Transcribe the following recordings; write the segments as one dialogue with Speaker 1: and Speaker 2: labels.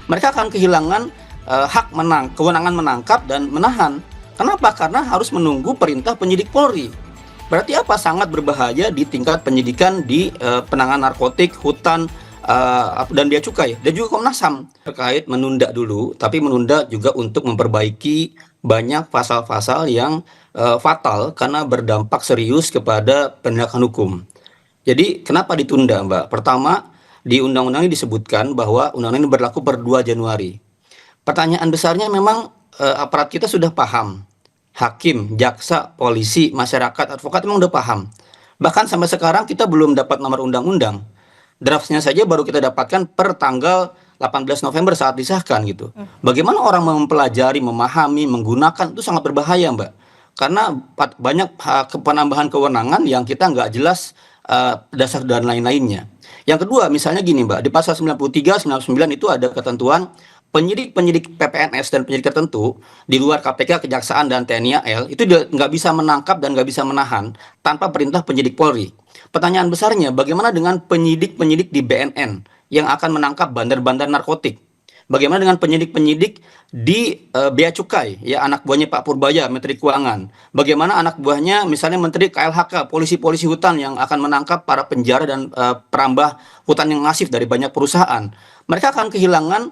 Speaker 1: mereka akan kehilangan kewenangan menangkap dan menahan. Kenapa? Karena harus menunggu perintah penyidik Polri. Berarti apa? Sangat berbahaya di tingkat penyidikan di penanganan narkotik, hutan, dan bea cukai, dan juga Komnas HAM terkait menunda dulu, tapi menunda juga untuk memperbaiki banyak pasal-pasal yang fatal karena berdampak serius kepada penegakan hukum. Jadi kenapa ditunda, Mbak? Pertama, di undang-undang ini disebutkan bahwa undang-undang ini berlaku per 2 Januari. Pertanyaan besarnya memang aparat kita sudah paham. Hakim, jaksa, polisi, masyarakat, advokat memang udah paham. Bahkan sampai sekarang kita belum dapat nomor undang-undang. Draftnya saja baru kita dapatkan per tanggal 18 November saat disahkan gitu. Bagaimana orang mempelajari, memahami, menggunakan itu sangat berbahaya, Mbak. Karena banyak penambahan kewenangan yang kita nggak jelas dasar dan lain-lainnya. Yang kedua, misalnya gini, Mbak, di pasal 93, 99 itu ada ketentuan penyidik PPNS dan penyidik tertentu di luar KPK, Kejaksaan, dan TNI AL itu nggak bisa menangkap dan nggak bisa menahan tanpa perintah penyidik Polri. Pertanyaan besarnya, bagaimana dengan penyidik-penyidik di BNN yang akan menangkap bandar-bandar narkotik? Bagaimana dengan penyidik-penyidik di Bea Cukai, ya anak buahnya Pak Purbaya, Menteri Keuangan? Bagaimana anak buahnya misalnya Menteri KLHK, polisi-polisi hutan yang akan menangkap para penjara dan perambah hutan yang masif dari banyak perusahaan? Mereka akan kehilangan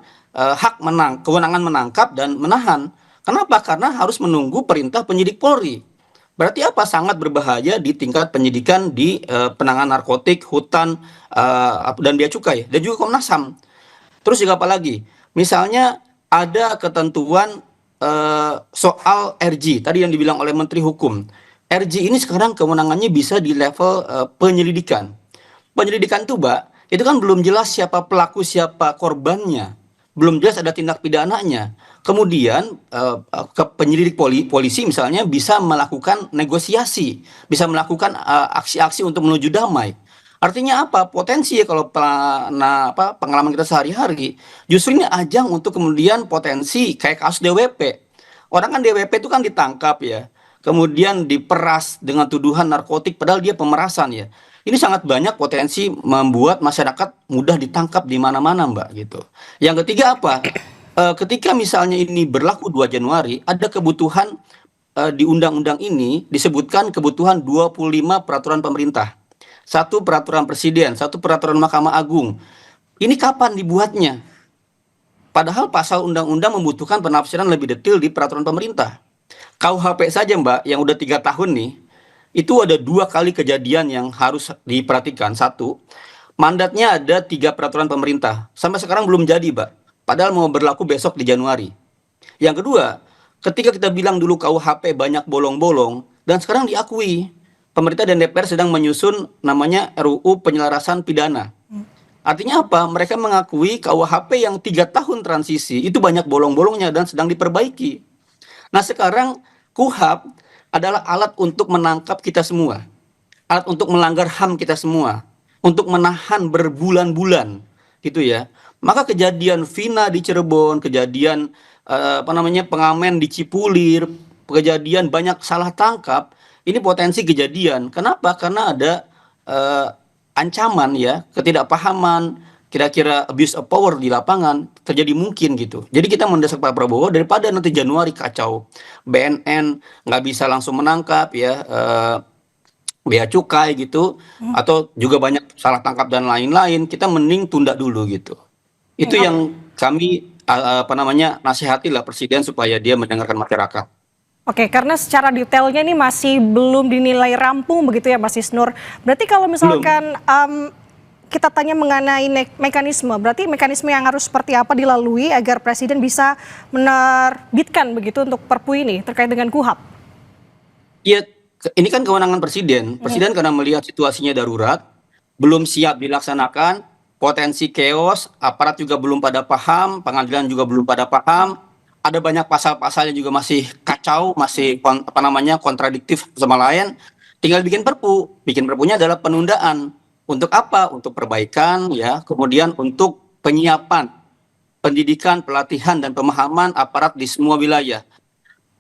Speaker 1: kewenangan menangkap dan menahan. Kenapa? Karena harus menunggu perintah penyidik Polri. Berarti apa? Sangat berbahaya di tingkat penyidikan di penanganan narkotik, hutan, dan bea cukai, dan juga Komnas HAM. Terus juga apa lagi? Misalnya ada ketentuan soal RG, tadi yang dibilang oleh Menteri Hukum. RG ini sekarang kewenangannya bisa di level penyelidikan. Penyelidikan itu, Mbak, itu kan belum jelas siapa pelaku, siapa korbannya. Belum jelas ada tindak pidananya. Kemudian ke penyelidik polisi misalnya bisa melakukan negosiasi, bisa melakukan aksi-aksi untuk menuju damai. Artinya apa? Potensi ya kalau pengalaman kita sehari-hari, justru ini ajang untuk kemudian potensi kayak kasus DWP. Orang kan DWP itu kan ditangkap ya, kemudian diperas dengan tuduhan narkotik padahal dia pemerasan ya. Ini sangat banyak potensi membuat masyarakat mudah ditangkap di mana-mana, Mbak, gitu. Yang ketiga apa? Ketika misalnya ini berlaku 2 Januari, ada kebutuhan di undang-undang ini disebutkan kebutuhan 25 peraturan pemerintah. 1 peraturan presiden, 1 peraturan Mahkamah Agung. Ini kapan dibuatnya? Padahal pasal undang-undang membutuhkan penafsiran lebih detail di peraturan pemerintah. KUHP saja, Mbak, yang udah 3 tahun nih, itu ada 2 kali kejadian yang harus diperhatikan. 1, mandatnya ada 3 peraturan pemerintah. Sampai sekarang belum jadi, Mbak. Padahal mau berlaku besok di Januari. Yang kedua, ketika kita bilang dulu KUHP banyak bolong-bolong, dan sekarang diakui pemerintah dan DPR sedang menyusun namanya RUU penyelarasan pidana. Artinya apa? Mereka mengakui KUHP yang 3 tahun transisi itu banyak bolong-bolongnya dan sedang diperbaiki. Nah sekarang KUHP adalah alat untuk menangkap kita semua. Alat untuk melanggar HAM kita semua. Untuk menahan berbulan-bulan gitu ya. Maka kejadian Vina di Cirebon, kejadian pengamen di Cipulir, kejadian banyak salah tangkap, ini potensi kejadian. Kenapa? Karena ada ancaman ya, ketidakpahaman, kira-kira abuse of power di lapangan terjadi mungkin gitu. Jadi kita mendesak Pak Prabowo daripada nanti Januari kacau, BNN nggak bisa langsung menangkap ya, bea cukai gitu, atau juga banyak salah tangkap dan lain-lain, kita mending tunda dulu gitu. Itu yang kami nasihati lah Presiden supaya dia mendengarkan masyarakat.
Speaker 2: Oke, karena secara detailnya ini masih belum dinilai rampung begitu ya Mas Isnur. Berarti kalau misalkan kita tanya mengenai mekanisme, berarti mekanisme yang harus seperti apa dilalui agar Presiden bisa menerbitkan begitu untuk Perpu ini terkait dengan KUHP?
Speaker 1: Iya, ini kan kewenangan Presiden. Presiden karena melihat situasinya darurat, belum siap dilaksanakan, potensi chaos, aparat juga belum pada paham, pengadilan juga belum pada paham. Ada banyak pasal-pasal yang juga masih kacau, masih kontradiktif sama lain. Tinggal bikin perpu. Bikin perpunya adalah penundaan. Untuk apa? Untuk perbaikan ya, kemudian untuk penyiapan, pendidikan, pelatihan dan pemahaman aparat di semua wilayah.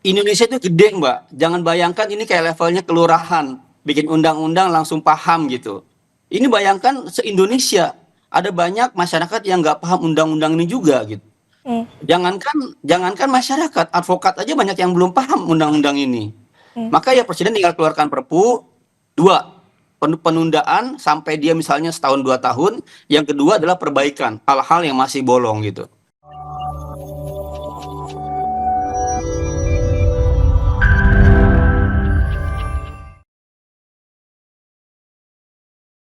Speaker 1: Indonesia itu gede, Mbak. Jangan bayangkan ini kayak levelnya kelurahan, bikin undang-undang langsung paham gitu. Ini bayangkan se-Indonesia ada banyak masyarakat yang nggak paham undang-undang ini juga gitu. Jangankan masyarakat, advokat aja banyak yang belum paham undang-undang ini. Maka ya Presiden tinggal keluarkan Perpu, dua, penundaan sampai dia misalnya setahun 2 tahun, yang kedua adalah perbaikan hal-hal yang masih bolong gitu.